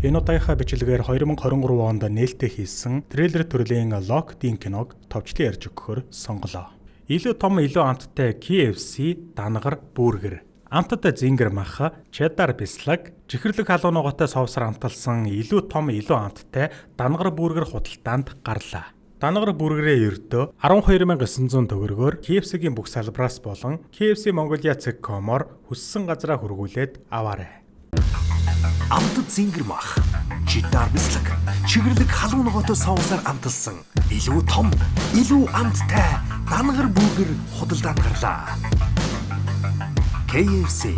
Энэ удаагийнхаа бичлэгээр 2023 онд нээлттэй хийсэн трейлер төрлийн Locked-ийн киног товчлон ярьж өгөхөөр сонголоо. Илүү том, илүү амттай KFC дангар бүүргэр, амттай зингэр маха, cheddar бислэг, чихэрлэг халуунуугатай соусаар амталсан илүү том, илүү амттай дангар бүүргэр худалдаанд гарлаа. Дангар бүүргэрээ ердөө 12,900 төгрөгөөр KFC-гийн бүх салбараас болон KFC Mongolia.com-оор хүссэн газараа хургуулээд аваарай. Амтд зингэр мах, cheddar бислэг, чихэрлэг халуунуугатай соусаар амталсан илүү том, илүү амттай дангар бүүргэр худалдаанд гарлаа. KFC.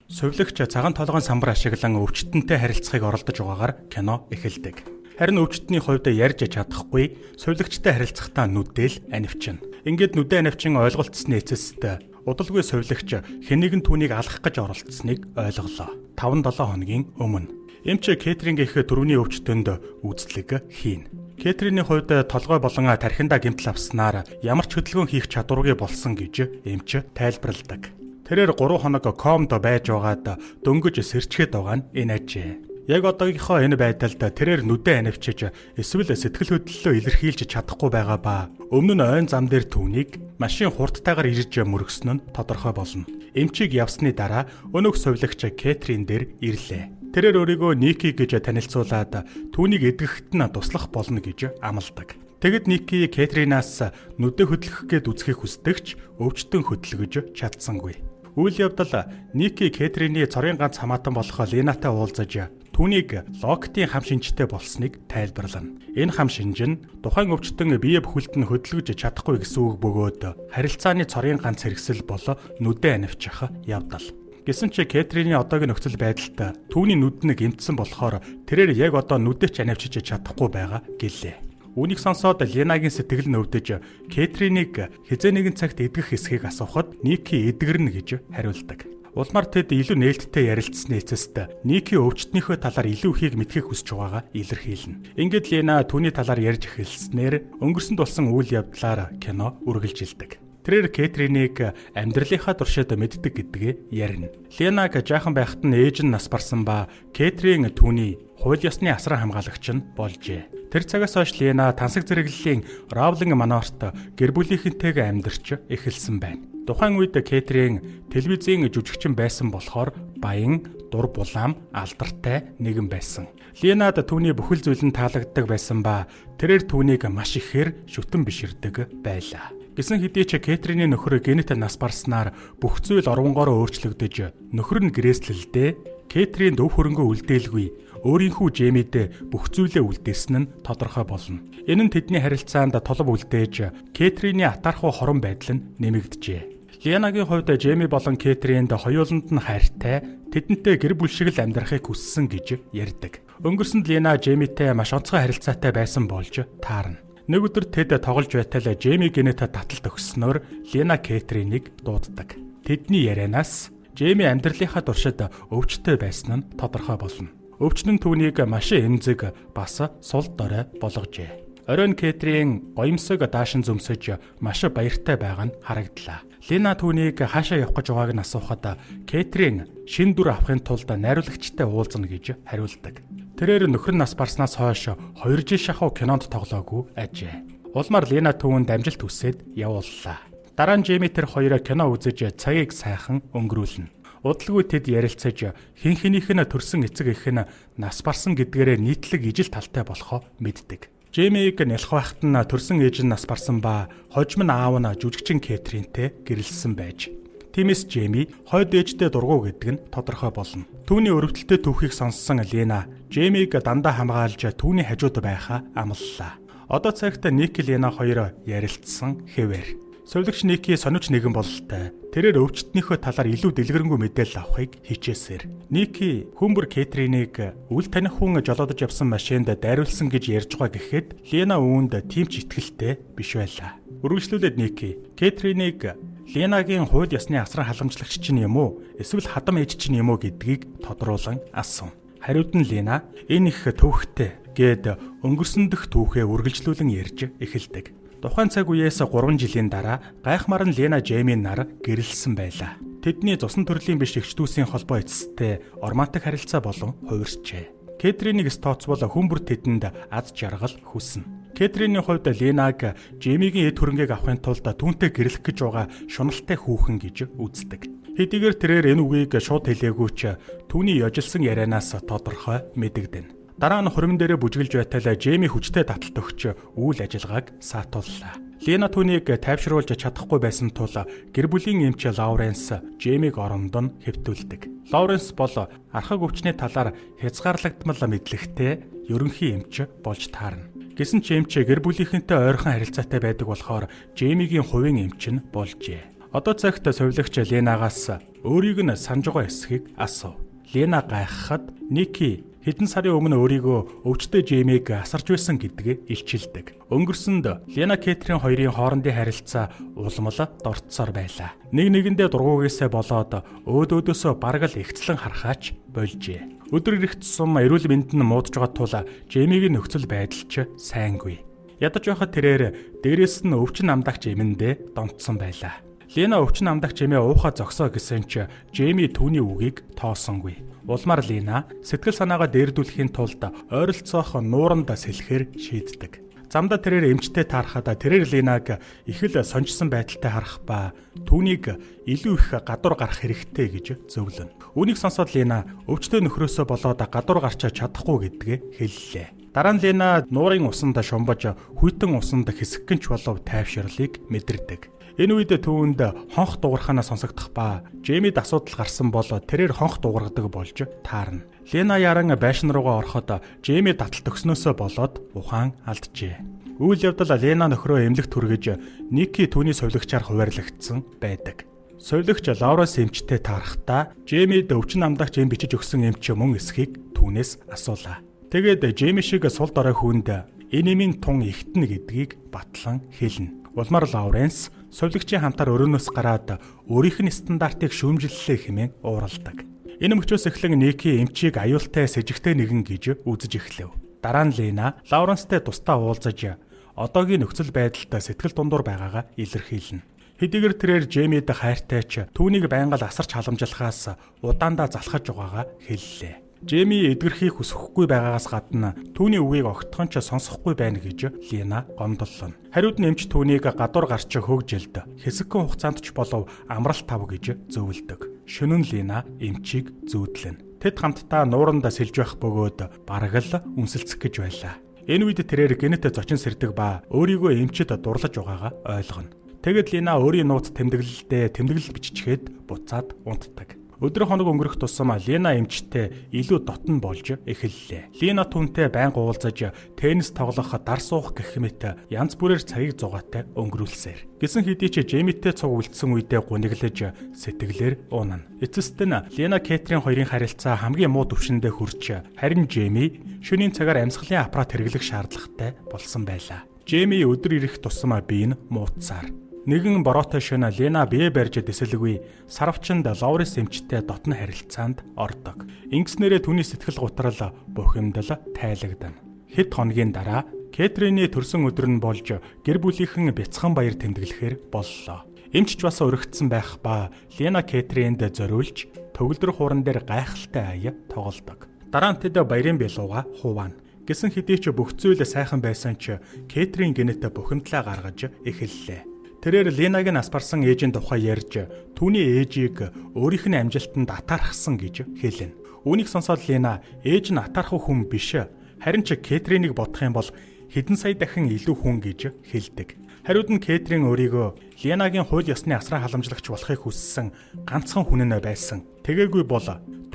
Сувлагч цагаан толгойн самбар ашиглан өвчтөнтэй харилцахыг оролдож байгаагаар кино эхэлдэг. Харин өвчтөний хувьд ярьж чадахгүй сувлагчтай харилцахтаа нүдэл анивчин. Ингээд нүдэн анивчин ойлголцсны эцэст удалгүй сувлагч хэнийг нь түүнийг алах гэж оролцсныг ойлголоо. 5-7 хоногийн өмнө. Эмч Кэтрин гэх түрүүний өвчтөнд үйлчлэг хийн. Кэтрины хувьд толгой болон тархиндаа гэмтэл авснаар ямар ч хөдөлгөөн хийх чадваргүй болсон гэж эмч тайлбарладаг. Тэрээр 3 хоног комд байж байгаад дөнгөж сэрчгээд байгаа нь энэ ажээ. Яг одоогийнхоо энэ байдалд тэрээр нүдэн анивчиж эсвэл сэтгэл хөдлөлөө илэрхийлж чадахгүй байгаа ба өмнө нь ойн зам дээр түүнийг машин хурдтайгаар ирж мөргсөн нь тодорхой болно. Эмчийг явсны дараа өнөөх сувлагч Кэтрин дээр ирлээ. Тэрээр өөрийгөө Ники гэж танилцуулаад түүнийг эдгэхэд нь туслах болно гэж амладаг. Тэгэд Ники Кэтринаас нүдэ хөдлөх гээд үзхийг хүсдэгч өвчтөн хөдөлгөж чадсангүй. Үйл явдал Ники Кэтрины цорын ганц хамаатан болох Ленатай уулзаж түүнийг Locked-ийн хам шинжтэй болсныг тайлбарлана. Энэ хам шинж нь тухайн өвчтөн бие бүхэлд нь хөдөлгөж чадахгүй гэсэн үг бөгөөд харилцааны цорын ганц хэрэгсэл бол нүдэн анивчих явдал. Гэсэн ч Кэтрины одоогийн нөхцөл байдалд түүний нүд нь гэмтсэн болохоор тэрээр яг одоо нүдэч анивчиж чадахгүй байгаа гэлээ. Үүнийг сонсоод Ленагийн сэтгэл нөвдөж Кэтриныг хизээ нэгэн цагт эдгэх эсхийг асуухад Ники эдгэрнэ гэж хариулдаг. Улмаар тэд илүү нээлттэй ярилцсны эцэст Ники өвчтнийхөө талаар илүү ихийг мэдхийг хүсэж байгаагаа илэрхийлнэ. Ингээд Лена түүний талаар ярьж эхэлснээр өнгөрсөнд болсон үйл явдлаар кино үргэлжилдэг. Тэрээр Кэтринийг амьдралынхаа туршид мэддэг гэдгээ ярина. Ленаг жаахан байхад нь ээж нь нас барсан ба Кэтрин түүний хууль ёсны асран хамгаалагч нь болжээ. Тэр цагаас хойш Лена тансаг зэрэглэлийн Равлинг манорт гэр бүлийнхэнтэйгээ амьдарч эхэлсэн байна. Тухайн үед Кэтрин телевизийн жүжигчин байсан болохоор баян, дур булаам, алдартай нэгэн байсан. Ленад түүний бүхэл зүйл нь таалагддаг байсан ба тэрээр түүнийг маш ихээр шүтэн биширдэг байлаа. Гэсэн хэдий ч Кэтрины нөхөр генет нас барснаар бүх зүйл орвонгоор өөрчлөгдөж нөхөр нь гэрээслэлдээ Кэтрин өв хөрөнгөө үлдээлгүй өөрийнхөө Жэмид бүх зүйлээ үлдээсэн нь тодорхой болно. Энэ нь тэдний харилцаанд толб үлдээж Кэтрины атаархуу хорон байдал нь нэмэгдэжээ. Ленагийн хувьд Жэми болон Кэтринд хоёуланд нь хайртай, тэдэнтэй гэр бүл шиг л амьдрахыг хүссэн гэж ярьдаг. Өнгөрсөнд Лена Жэмитэй маш онцгой харилцаатай байсан болж таарна. Нэг өдөр тэд тоглож байтал Жэми генет таталт өгснөөр Лена Кэтриныг дууддаг. Тэдний ярианаас Жэми амьдралынхаа туршид өвчтөй байсан нь тодорхой болно. Өвчнөн түүнийг маш эмзэг бас сул дорой болгожээ. Оройн Кэтрин гоёмсог даашин зөмсөж маш баяртай байгаа нь харагдлаа. Лена түүнийг хаашаа явах гэж байгааг нь асуухад Кэтрин шин дүр авахын тулд найруулагчтай уулзна гэж хариулдаг. Тэрээр нөхөр нас барснаас хойш 2 жил шахуу кинонд тоглоогүй ажээ. Улмаар Лена түүнд амжилт хүсээд явууллаа. Дараа нь Жэми тэр хоёроо кино үзэж цагийг сайхан өнгөрүүлнэ. Удалгүй тэд ярилцаж хин хинийх нь төрсөн эцэг их нь нас барсан гэдгээрээ нийтлэг ижил талтай болохоо мэддэг. Жэмиг нялх байхад нь төрсөн ээж нь нас барсан ба хожим нь аав нь жүжигчин Кэтринтэй гэрэлсэн байж. Тиймээс Жэми хойд ээжтэй дургу гэдэг нь тодорхой болно. Түүний өрөвдөлтөд түүхийг сонссон Лена Жэмиг дандаа хамгаалж түүний хажууд байхаа амлалаа. Одоо цагт Ники Лена хоёр ярилцсан хэвээр. Сувлагч Ники сониуч нэгэн бололтой. Тэрээр өвчтнийхөө талаар илүү дэлгэрэнгүй мэдээлэл авахыг хичээсээр. Ники хүмбэр Кэтриныг үл таних хүн жолоодож явсан машинд дайруулсан гэж ярьж байгаа гэхэд Лена үүнд тийм ч итгэлтэй биш байлаа. Үргэлжлүүлээд Ники Кэтриныг Ленагийн хууль ёсны асран халамжлагч чинь юм уу? Эсвэл хадам ээж чинь юм уу гэдгийг тодруулан асуув. Хариуд нь Лена энэ их төвхтэй гэд өнгөрсөн дэх түүхээ үргэлжлүүлэн ярьж эхэлдэг. Тухайн цаг үеэс 3 жилийн дараа гайхмаар нь Лена Жэми нар гэрэлсэн байлаа. Тэдний цусан төрлийн биш эгч дүүсийн холбоо эцэстээ ормантик харилцаа болон хувирчээ. Кэтринийг тооцвол хүмүүр тэдэнд аз жаргал хүснэ. Кэтриний хувьд Ленаг Жеймигийн эд хөрөнгийг авахын тулд түүнтэй гэрлэх гэж байгаа шуналтай хүүхэн гэж үздэг. Хэдийгээр тэрээр энэ үгийг шууд хэлээгүй ч түүний яжилсан ярианаас тодорхой мэдэгдэнэ. Дараа нь хурим дээрээ бүжгэлж байтал Жейми хүчтэй таталт өгч үйл ажиллагааг саатууллаа. Лена түүнийг тайвшруулж чадахгүй байсан тул гэр бүлийн эмч Лауренс Жеймиг оронд нь хэвтүүлдэг. Лауренс бол архаг өвчний талаар хязгаарлагдмал мэдлэгтэй ерөнхий эмч болж таарна. Гэсэн ч эмч гэр бүлийнхэнтэй ойрхон харилцаатай байдаг болохоор Жеймигийн хувийн эмч нь болжээ. Одоо цагт совилогч Ленагаас өөрийг нь санаж байгаа эсхийг асуув. Лена гайхахад Ники хэдэн сарын өмнө өөрийгөө өвчтөе Жеймиг асарч байсан гэдгийг илчилдэг. Өнгөрсөнд Лена Кэтрин хоёрын хоорондын харилцаа улмал дорцсоор байлаа. Нэгэндээ дургуйгээсээ болоод өөдөөдөөсөө бараг л ихцлэн харахаач болжээ. Өдөр ирэх тусам эрүүл мэнд нь муудж байгаа тул Жеймигийн нөхцөл байдал ч сайнгүй. Ядаж байхад тэрээр дээрээс нь өвчин амдагч эмэндээ донтсон байлаа. Лена өвчин амдагч эмээ уухаа зогсоо гэсэн ч Жейми түүний үгийг тоосонгүй. Улмаар Лена сэтгэл санаагаа дээрдүүлэхийн тулд ойролцоох нууранд сэлэхээр шийддэг. Замдаа тэрээр эмчтэй таарахад тэрээр Ленаг их л сонжсон байдалтай харах ба түүнийг илүү их гадуур гарах хэрэгтэй гэж зөвлөнө. Үүнийг сонсоод Лена өвчтөе нөхрөөсөө болоод гадуур гарч чадахгүй гэдгээ хэллээ. Дараа нь Лена нуурын усанд шомбож хүйтэн усанд хэсэгкэнч болов тайвширлыг мэдэрдэг. Энэ үед түүнд хонх дуурханаа сонсогдох ба Жеймид асуудал гарсан бол тэрээр хонх дуургадаг болж таарна. Лена яран байшин руугаа ороход Жейми таталт өгснөөсөө болоод ухаан алджээ. Үйл явдал Лена нөхрөө эмнэлэгт хүргэж Ники түүний совилогчаар хуваарлагдсан байдаг. Совилогч Лауренс эмчтэй таарахтаа Жеймид өвчин амдагч эм бичиж өгсөн эмч мөн эсхийг түүнээс асуулаа. Тэгээд Жейми шиг сул дорой хүнд энэ эмийн тун ихтэн гэдгийг батлан хэлнэ. Улмаар Лауренс совилогчийн хамтаар өрөөнөөс гараад өөрийнх нь стандартыг шүүмжиллээ хэмээн ууралдаг. Энэ мөчөөс эхлэн Ники эмчийг аюултай сэжигтэй нэгэн гэж үзэж эхлэв. Дараа нь Лена Лауренстэй тусдаа уулзаж одоогийн нөхцөл байдалд сэтгэл дундуур байгаагаа илэрхийлнэ. Хэдийгээр тэрээр Жеймид хайртай ч түүнийг байнга л асарч халамжлахаас удаандаа залхаж байгаагаа хэллээ. Жейми эдгэрхийг хүсэхгүй байгаагаас гадна түүний үгийг огтхон ч сонсохгүй байна гэж Лена гомдлоно. Хариуд нь эмч түүнийг гадуур гарч хөгжилд хэсэгхэн хугацаанд ч болов амралт тав гэж зөвлөдөг. Шөнө нь Лена эмчийг зүүдлэнэ. Тэд хамтдаа нууранд сэлж байх бөгөөд бараг л үнсэлцэх гэж байлаа. Энэ үед тэрээр гэнэт зочин сэрдэг ба өөрийгөө эмчэд дурлаж байгаагаа ойлгоно. Тэгэд Лена өөрийн нууц тэмдэглэлдээ тэмдэглэл биччихээд буцаад унтдаг. Өдөр хоног өнгөрөх тусам Лена эмчтэй илүү дотн болж эхэллээ. Лена түүнтэй байнга уулзаж теннис тоглох, дар суух гэх мэт янз бүрээр цагийг зугаатай өнгөрүүлсээр. Гэсэн хэдий ч Жеймитэй цуг үлдсэн үедээ гуниглаж сэтгэлээр уунана. Эцэст нь Лена Кэтрин хоёрын харилцаа хамгийн муу түвшиндээ хүрч харин Жейми шөнийн цагаар амьсгалын аппарат хэрэглэх шаардлагатай болсон байлаа. Жейми өдөр ирэх тусам бие нь муутсаар. Нэгэн бороотой шөнө Лена бие барьж дэсэлгүй сарвчанд Лауренс эмчтэй дотн харилцаанд ордог. Ингэснээрээ түүний сэтгэл гутрал бухимдал тайлагдана. Хэд хоногийн дараа Кэтриний төрсөн өдөр нь болж гэр бүлийнхэн бяцхан баяр тэмдэглэхээр боллоо. Эмчч бас өргөцсөн байх ба Лена Кэтринд зориулж төгөлдөр хууран дээр гайхалтай ая тоглодог. Дараа нь тэд баярын бэлууга хуваана. Гэсэн хэдий ч бүх зүйл сайхан байсан ч Кэтрин гэнэт бухимдлаа гаргаж эхэллээ. Тэрээр Ленагийн нас барсан ээжийн тухай ярьж түүний ээжийг өөрийнх нь амжилтанд атаархсан гэж хэлнэ. Үүнийг сонсоод Лена ээж нь атаархах хүн биш, харин ч Кэтринийг бодох юм бол хэдэн сая дахин илүү хүн гэж хэлдэг. Хариуд нь Кэтрин өөрийгөө Ленагийн хууль ёсны асран халамжлагч болохыг хүссэн ганцхан хүн нь байсан. Тэгээгүй бол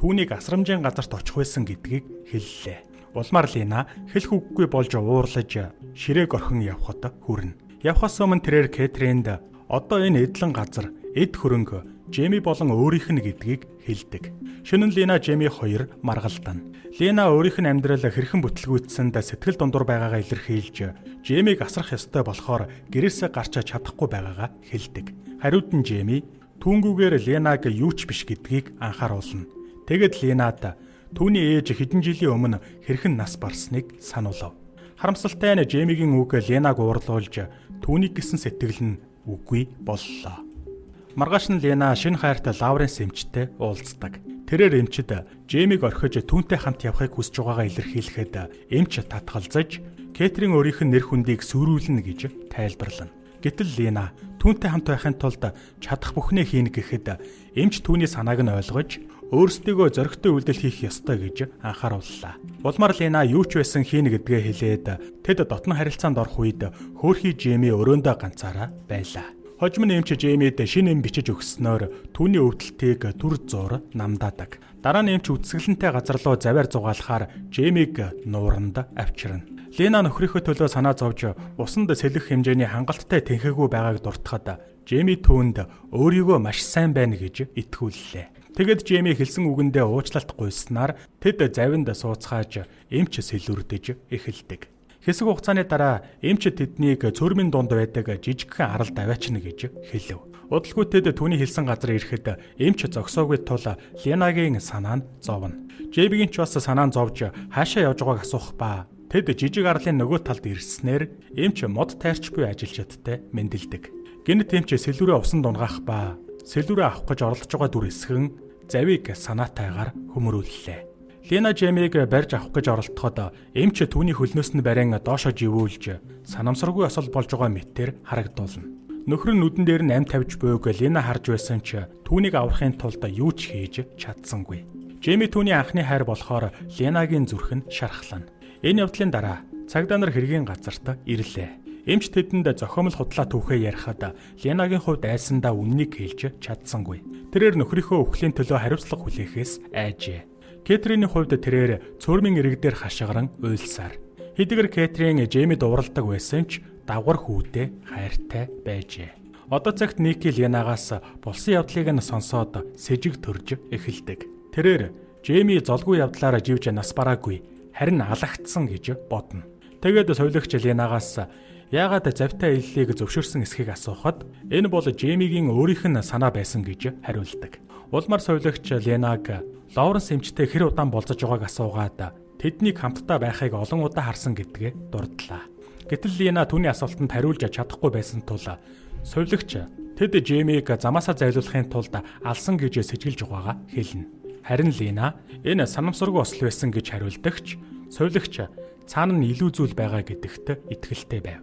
түүнийг асрамжийн газарт очих байсан гэдгийг хэллээ. Улмаар Лена хэлэх үггүй болж уурлаж ширээг орхин явхад хүрнэ. Явхаас өмнө тэрээр Кэтринд одоо энэ эдлэн газар эд хөрөнгө Жейми болон өөрийнх нь гэдгийг хэлдэг. Шөнө нь Лена Жейми хоёр маргалдана. Лена өөрийнх нь амьдрал хэрхэн бүтлгүүцсэнд сэтгэл дундуур байгаагаа илэрхийлж Жеймиг асрах ёстой болохоор гэрээсээ гарч чадахгүй байгаагаа хэлдэг. Хариуд нь Жейми түүнгүүгээр Ленаг юу ч биш гэдгийг анхааруулна. Тэгэд Ленад түүний ээж хэдэн жилийн өмнө хэрхэн нас барсныг сануулав. Харамсалтай нь Жеймигийн үг Ленаг уурлуулж түүнийг гисэн сэтгэл нь үгүй боллоо. Маргааш нь Лена шинэ хайртай Лауренс эмчтэй уулздаг. Тэрээр эмчид Жеймиг орхиж түүнтэй хамт явахыг хүсэж байгаагаа илэрхийлэхэд эмч татгалзаж Кэтрин өөрийнх нь нэр хүндийг сүрүүлнэ гэж тайлбарлана. Гэтэл Лена түүнтэй хамт байхын тулд чадах бүхнээ хийнэ гэхэд эмч түүний санааг нь ойлгож өөрсдийгөө зоригтой үйлдэл хийх ёстой гэж анхаарууллаа. Улмаар Лена юу ч байсан хийнэ гэдгээ хэлээд тэд дотно харилцаанд орох үед хөөрхий Жейми өрөөндөө ганцаараа байлаа. Хожим нь эмч Жеймид шинэ эм бичиж өгснөөр түүний өвдөлтийг түр зуур намдаадаг. Дараа нь эмч үсгэлэнтэй газар руу завиар зугаалахаар Жеймиг нууранд авчирна. Лена нөхрийнхөө төлөө санаа зовж усанд сэлэх хэмжээний хангалттай тэнхээгүй байгааг дуртахад Жейми түүнд өөрийгөө маш сайн байна гэж итгүүллээ. Тэгэд Жейми хэлсэн үгэндээ уучлалт гуйснаар тэд завинд сууцгааж эмч сэлүрдэж эхэлдэг. Хэсэг хугацааны дараа эмч тэднийг цөөрмийн дунд байдаг жижигхэн аралд аваачна гэж хэлв. Удалгүй тэд түүний хэлсэн газар ирэхэд эмч зогсоогүй тул Ленагийн санаа нь зовно. Жеймигийн ч бас санаа нь зовж хаашаа явж байгааг асуух ба тэд жижиг арлын нөгөө талд ирснээр эмч мод тайрч буй ажилчидтай мэндэлдэг. Гэнэт эмч сэлүүрээ усан дунгаах ба сэлүүрээ авах гэж оролдож байгаа дүр эсгэн завийг санаатайгаар хөмрүүллээ. Лена Жеймиг барьж авах гэж оролдоход эмч түүний хөлнөөс нь барин доошо живүүлж санамсаргүй осол болж байгаа мэтээр харагдуулна. Нөхөр нь нүдэн дээр нь ам тавьж буйг Лена харж байсан ч түүнийг аврахын тулд юу ч хийж чадсангүй. Жейми түүний анхны хайр болохоор Ленагийн зүрх нь шархлана. Энэ явдлын дараа цагдаа нар хэргийн газарт ирлээ. Эмч тэдэнд зохиомл худлаа түүхээ ярихад Ленагийн хувьд айсандаа үннийг хэлж чадсангүй. Тэрээр нөхрийнхөө өвхлийн төлөө хариуцлага хүлээхээс айжээ. Кэтрийн хувьд тэрээр цөөрмийн ирэг дээр хашгиран уйлсаар. Хэдийгээр Кэтрин Жеймид уралдаг байсан ч давгар хүүдээ хайртай байжээ. Одоо цагт Ники Ленагаас болсон явдлыг нь сонсоод сэжиг төрж эхэлдэг. Тэрээр Жейми золгүй явдлаараа живж нас бараагүй харин алагдсан гэж бодно. Тэгээд совилогч Ленагаас яагаад завтай иллийг зөвшөөрсөн эсхийг асуухад энэ бол Жеймигийн өөрийнх нь санаа байсан гэж хариулдаг. Улмаар совилогч Ленаг Лоуренс эмчтэй хэр удаан болцож байгааг асуугаад тэднийг хамтдаа байхыг олон удаа харсан гэдгээ дурдлаа. Гэтэл Лена түүний асуултанд хариулж чадахгүй байсан тул совилогч тэд Жеймиг замаасаа зайлуулахын тулд алсан гэж сэжгэлж байгаагаа хэлнэ. Харин Лена энэ санамсаргүй осол байсан гэж хариулдагч совилогч цаана нь илүү зүйл байгаа гэдэгт итгэлтэй байв.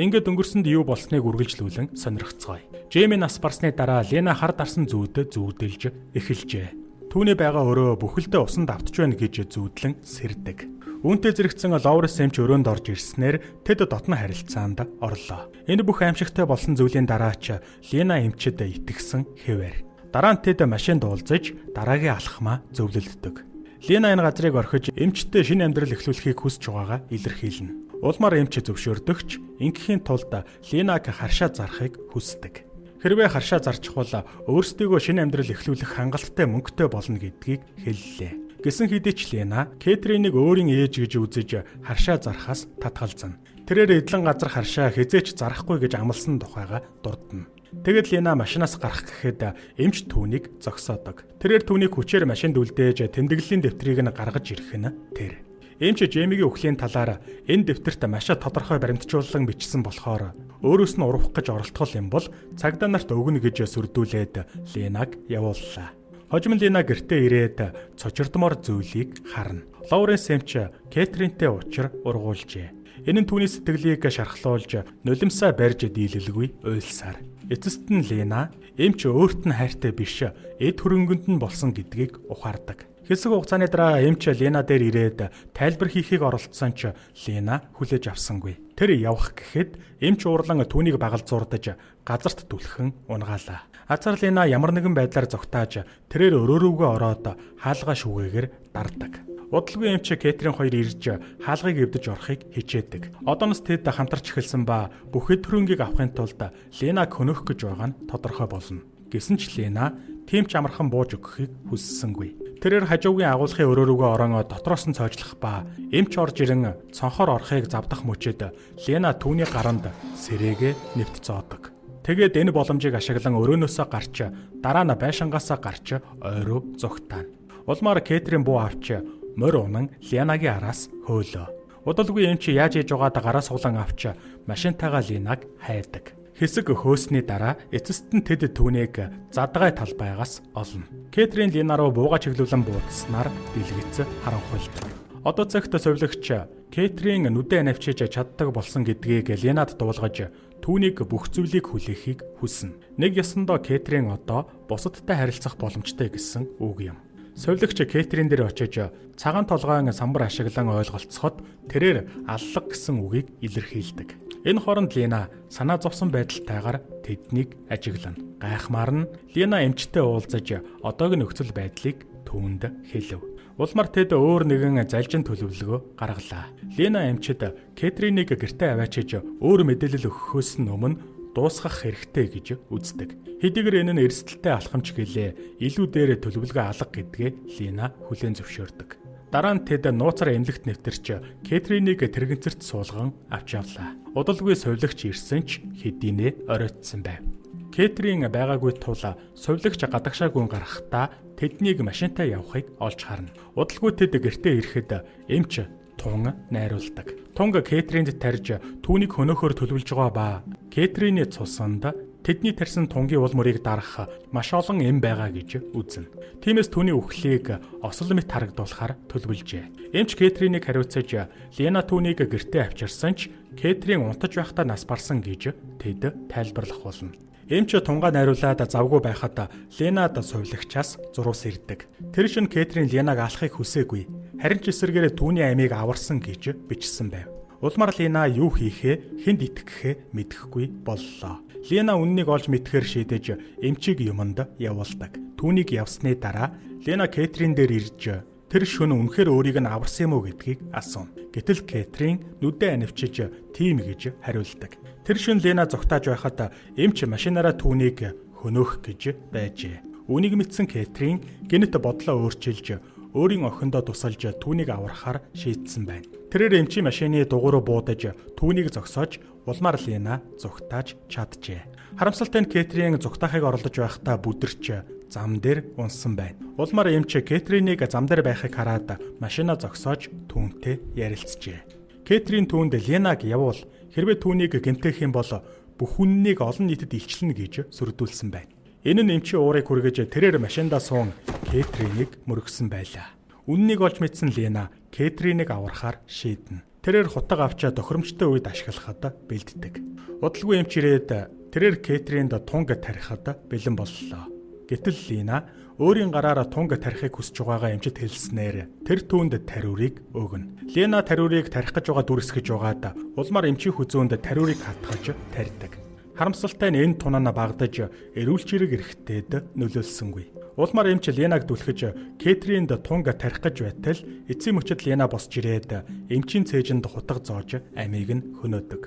Ингээд өнгөрсөнд юу болсныг үргэлжлүүлэн сонирхцгоё. Жейми нас барсны дараа Лена хар дарсан зүүдэд зүүдэлж эхэлжээ. Түүний байгаа өрөө бүхэлдээ усанд автж байна гэж зүүдлэн сэрдэг. Үүнтэй зэрэгцэн Лоуренс эмч өрөөнд орж ирснээр тэд дотно харилцаанд орлоо. Энэ бүх аимшигтай болсон зүйлийн дараа ч Лена эмчэд итгэсэн хэвээр. Дараа нь тэд машинд уулзаж дараагийн алхмаа зөвлөлддөг. Лена энэ газрыг орхиж эмчтэй шинэ амьдрал эхлүүлэхийг хүсэж байгаагаа илэрхийлнэ. Улмаар эмч зөвшөөрдөгч ингээхийн тулд Ленаг харшаа зарахыг хүсдэг. Хэрвээ харшаа зарчих бол өөрсдийгөө шинэ амьдрал эхлүүлэх хангалттай мөнгөтэй болно гэдгийг хэллээ. Гэсэн хэдий ч Лена Кэтриныг өөрийн ээж гэж үзэж харшаа зарахаас татгалзана. Тэрээр эдлэн газар харшаа хизээч зарахгүй гэж амласан тухайга дурдна. Тэгэд Лена машинаас гарах гэхэд эмч түүнийг зогсоодог. Тэрээр түүнийг хүчээр машинд үлдээж тэмдэглэлийн дэвтрийг нь гаргаж ирэх нь тэр. Эмч Жеймигийн өхлийн талаар энэ дэвтэрт маш тодорхой баримтжуулан бичсэн болохоор өөрөөс нь урвах гэж оролдох юм бол цагдаа нарт өгнө гэж сүрдүүлээд Ленаг явууллаа. Хожим Лена гэртээ ирээд цочирдмор зүйлийг харна. Лоуренс эмч Кэтринтэй учир ургуулжээ. Энэ нь түүний сэтгэлийг шархлуулж нулимсаа барьж дийлэлгүй уйлсаар. Эцэст нь Лена эмч өөрт нь хайртай биш эд хөрөнгөнд нь болсон гэдгийг ухаардаг. Хэсэг хугацааны дараа эмч Лена дээр ирээд тайлбар хийхийг оролдсон ч Лена хүлээж авсангүй. Тэр явах гэхэд эмч уурлан түүнийг багалзуурдаж газарт түлхэн унгаалаа. Азар Лена ямар нэгэн байдлаар зогтааж тэрээр өрөөрөөгөө ороод хаалгаа шүүгээгээр дардаг. Удалгүй эмч Кэтрин хоёр ирж хаалгыг эвдэж орохыг хичээдэг. Одооноос тэд хамтарч эхэлсэн ба бүх эд хөрөнгийг авахын тулд Ленаг хөнөөх гэж байгаа нь тодорхой болно. Гэсэн ч Лена тийм ч амархан бууж өгөхийг хүссэнгүй. Тэрээр хажуугийн агуулгын өрөөрөөгөө орон дотроос нь цойжлох ба эмч орж ирэн цонхоор орохыг завдах мөчөд Лена түүний гаранд сэрээгээ нэвт зоодог. Тэгээд энэ боломжийг ашиглан өрөөнөөсөө гарч дараа нь байшингаасаа гарч ой руу зогтаана. Улмаар Кэтрин буу авч морь унан Ленагийн араас хөөлөө. Удалгүй эмч яаж ээж угаад гараа суглан авч машинтайгаа Ленаг хайдаг. Хэсэг хөөсний дараа эцэст нь тэд түүнийг задгай талбайгаас олно. Кэтрин Лина руу бууга чиглүүлэн буудснаар дэлгэц харанхуйлдаг. Одоо цагт совилогч Кэтрин нүдэ навчиж чаддаг болсон гэдгийг Ленад дуулгаж түүнийг бүх зүйлийг хүлээхийг хүснэ. Нэг ясандаа Кэтрин одоо бусадтай харилцах боломжтой гэсэн үг юм. Совилогч Кэтрин дээр очиж цагаан толгойн самбар ашиглан ойлголцоход тэрээр аллах гэсэн үгийг илэрхийлдэг. Энэ хооронд Лена санаа зовсон байдалтайгаар тэднийг ажиглана. Гайхмаар нь Лена эмчтэй уулзаж одоогийн нөхцөл байдлыг түүнд хэлв. Улмаар тэд өөр нэгэн залжин төлөвлөгөө гаргалаа. Лена эмчид Кэтриныг гэртээ аваачиж өөр мэдээлэл өгөхөөс өмнө дуусгах хэрэгтэй гэж үздэг. Хэдийгээр энэ нь эрсдэлтэй алхамч гэлээ илүү дээр төлөвлөгөө алга гэдгээ Лена хүлээн зөвшөөрдөг. Дараа нь тэд нууцаар эмнэлэгт нэвтэрч Кэтриныг тэрэгэнцэрт суулган авч явлаа. Удалгүй совилогч ирсэн ч хэдийнэ оройтсон байв. Кэтрин байгаагүй тул совилогч гадагшаа гүн гарахдаа тэднийг машинтай явахыг олж харна. Удалгүй тэд гэртээ ирэхэд эмч тун найруулдаг. Тунг Кэтринд тарьж түүнийг хөнөөхөөр төлөвлөж байгаа ба Кэтрины цусанд тэдний тарьсан тунгийн уул мөрийг дарах маш олон эм байгаа гэж үзнэ. Тиймээс түүний үхлийг осол мэт харагдуулахаар төлөвлөжээ. Эмч Кэтриныг хариуцаж Лена түүнийг гэртээ авчирсан ч Кэтрин унтаж байхдаа нас барсан гэж тэд тайлбарлах болно. Эмч тунгаа найруулад завгүй байхад Ленад совилогчаас зурус ирдэг. Тэр шин Кэтрин Ленаг алахыг хүсээгүй. Харин ч эсэргээр түүний амийг аварсан гэж бичсэн байв. Улмаар Лена юу хийхээ, хэнд итгэхээ мэдэхгүй боллоо. Лена үннийг олж мэдхээр шийдэж эмчийг юмд явуулдаг. Түүнийг явсны дараа Лена Кэтрин дээр ирж тэр шөнө үнэхээр өөрийг нь аварсан юм уу гэдгийг асуув. Гэтэл Кэтрин нүдэ анивчиж тийм гэж хариулдаг. Тэр шөнө Лена зогтааж байхад эмч машинаараа түүнийг хөнөөх гэж байжээ. Үүнийг мэдсэн Кэтрин гэнэт бодлоо өөрчилж өөрийн охиндоо тусалж түүнийг аврахаар шийдсэн байна. Тэрээр эмчийн машины дугуй руу буудаж түүнийг зогсоож улмаар Лена зогтааж чаджээ. Харамсалтай нь Кэтрин зогтаахыг оролдож байхдаа бүдэрч зам дээр унсан байна. Улмаар эмч Кэтриныг зам дээр байхыг хараад машинаа зогсоож түүнтэй ярилцжээ. Кэтрин түүнд Ленаг явуул, хэрвээ түүнийг гэмтэх юм бол бүх үннийг олон нийтэд илчлэнэ гэж сүрдүүлсэн байна. Энэ нь эмчийн уурыг хүргэж тэрээр машиндаа суун Кэтриныг мөргсөн байлаа. Үннийг олж мэдсэн Лена Кэтриныг аврахаар шийднэ. Тэрээр хутаг авч тохиромжтой үед ашиглахад бэлддэг. Удалгүй эмч ирээд тэрээр Кэтринд тунг тарихад бэлэн боллоо. Гэтэл Лена өөрийн гараараа тунг тарихыг хүсэж байгаагаа эмчид хэлснээр тэр түүнд тариурыг өгнө. Лена тариурыг тарих гэж байгаа дүрсгэж байгаад улмаар эмчийн хүзөөнд тариурыг хатгаж тарьдаг. Харамсалтай нь энэ тунаа багдаж эрүүл чирэг эрэхтэйд нөлөөлсөнгүй. Улмаар эмч Ленаг дүлхэж Кэтринд тунг тарих гэж байтал эцсийн мөчид Лена босч ирээд эмчийн цээжинд хутаг зоож амийг нь хөнөөдөг.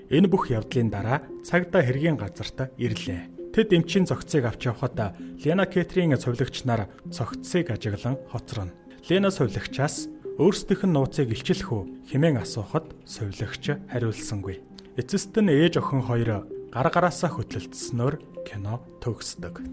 Энэ бүх явдлын дараа цагдаа хэргийн газарт ирлээ. Тэд эмчийн цогцыг авч явхад Лена Кэтрин совилогч нар цогцыг ажиглан хоцорно. Лена совилогчаас өөрсдийнх нь нууцыг илчлэх үү хэмээн асуухад совилогч хариулсангүй. Эцэст нь ээж охин хоёр гар гараасаа хөтлөлдснөөр кино төгсдөг.